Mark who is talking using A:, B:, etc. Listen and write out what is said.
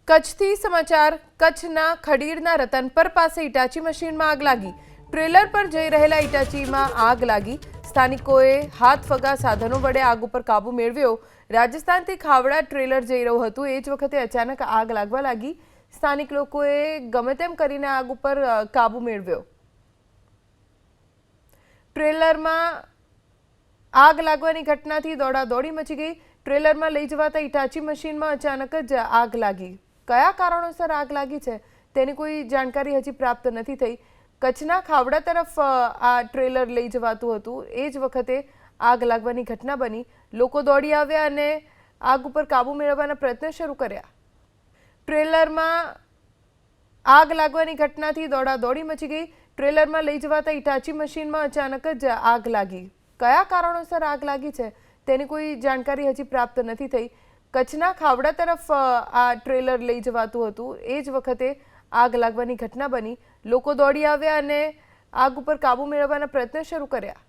A: કચ્છથી સમાચાર કચ્છના ખડીરના રતનપર પાસે ઈટાચી મશીનમાં આગ લાગી। ટ્રેલર પર જઈ રહેલા ઈટાચીમાં આગ લાગી। સ્થાનિકોએ હાથવગા સાધનો વડે આગ ઉપર કાબુ મેળવ્યો। રાજસ્થાનથી ખાવડા ટ્રેલર જઈ રહ્યું હતું એ જ વખતે અચાનક આગ લાગવા લાગી। સ્થાનિક લોકોએ ગમે તેમ કરીને આગ ઉપર કાબુ મેળવ્યો। ટ્રેલરમાં આગ લાગવાની ઘટનાથી દોડાદોડી મચી ગઈ। ટ્રેલરમાં લઈ જવાતા ઈટાચી મશીનમાં અચાનક જ આગ લાગી। કયા કારણોસર આગ લાગી છે તેની કોઈ જાણકારી હજી પ્રાપ્ત નથી થઈ। કચ્છના ખાવડા તરફ આ ટ્રેલર લઈ જવાતું હતું એ જ વખતે આગ લાગવાની ઘટના બની। લોકો દોડી આવ્યા અને આગ ઉપર કાબુ મેળવવાના પ્રયત્નો શરૂ કર્યા। ટ્રેલરમાં આગ લાગવાની ઘટનાથી દોડાદોડી મચી ગઈ। ટ્રેલરમાં લઈ જવાતા ઈટાચી મશીનમાં અચાનક જ આગ લાગી। કયા કારણોસર આગ લાગી છે તેની કોઈ જાણકારી હજી પ્રાપ્ત નથી થઈ। કચ્છના ખાવડા તરફ આ ટ્રેલર લઈ જવાતું હતું એ જ વખતે આગ લાગવાની ઘટના બની। લોકો દોડી આવ્યા અને આગ ઉપર કાબુ મેળવવાના પ્રયત્નો શરૂ કર્યા।